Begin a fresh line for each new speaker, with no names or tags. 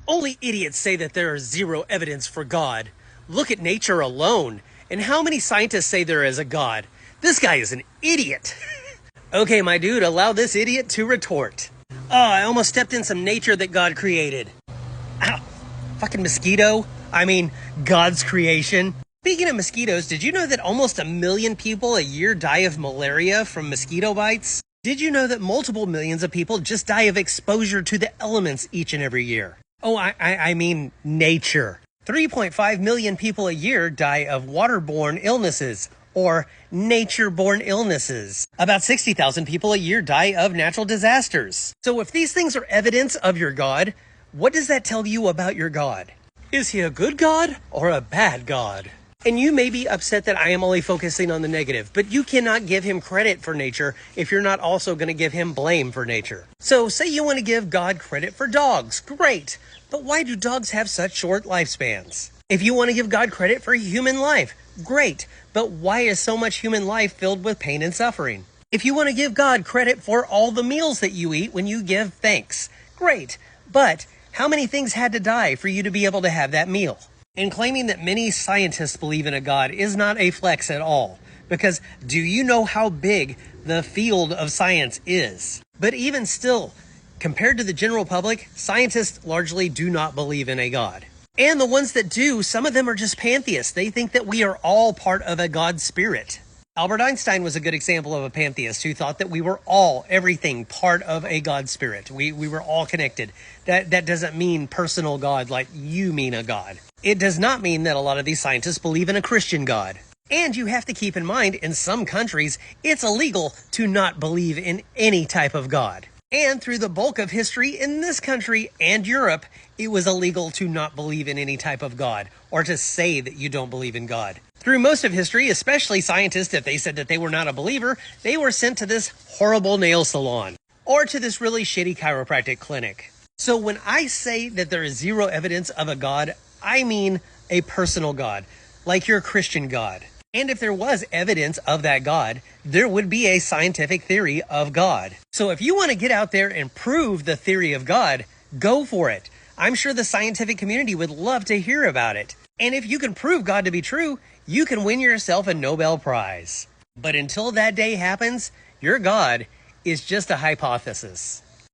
Only idiots say that there is zero evidence for God. Look at nature alone. And how many scientists say there is a God? This guy is an idiot. Okay, my dude, allow this idiot to retort. Oh, I almost stepped in some nature that God created. Ow. Fucking mosquito. I mean, God's creation. Speaking of mosquitoes, did you know that almost 1 million people a year die of malaria from mosquito bites? Did you know that multiple millions of people just die of exposure to the elements each and every year? Oh, I mean nature. 3.5 million people a year die of waterborne illnesses, or nature-borne illnesses. About 60,000 people a year die of natural disasters. So if these things are evidence of your God, what does that tell you about your God? Is he a good God or a bad God? And you may be upset that I am only focusing on the negative, but you cannot give him credit for nature if you're not also going to give him blame for nature. So say you want to give God credit for dogs. Great. But why do dogs have such short lifespans? If you want to give God credit for human life, great. But why is so much human life filled with pain and suffering? If you want to give God credit for all the meals that you eat when you give thanks, great. But how many things had to die for you to be able to have that meal? And claiming that many scientists believe in a God is not a flex at all. Because do you know how big the field of science is? But even still, compared to the general public, scientists largely do not believe in a God. And the ones that do, some of them are just pantheists. They think that we are all part of a God spirit. Albert Einstein was a good example of a pantheist who thought that we were all, everything, part of a God spirit. We were all connected. That doesn't mean personal God like you mean a God. It does not mean that a lot of these scientists believe in a Christian God. And you have to keep in mind, in some countries, it's illegal to not believe in any type of God. And through the bulk of history in this country and Europe, it was illegal to not believe in any type of God, or to say that you don't believe in God. Through most of history, especially scientists, if they said that they were not a believer, they were sent to this horrible nail salon, or to this really shitty chiropractic clinic. So when I say that there is zero evidence of a God, I mean a personal God, like your Christian God. And if there was evidence of that God, there would be a scientific theory of God. So if you want to get out there and prove the theory of God, go for it. I'm sure the scientific community would love to hear about it. And if you can prove God to be true, you can win yourself a Nobel Prize. But until that day happens, your God is just a hypothesis.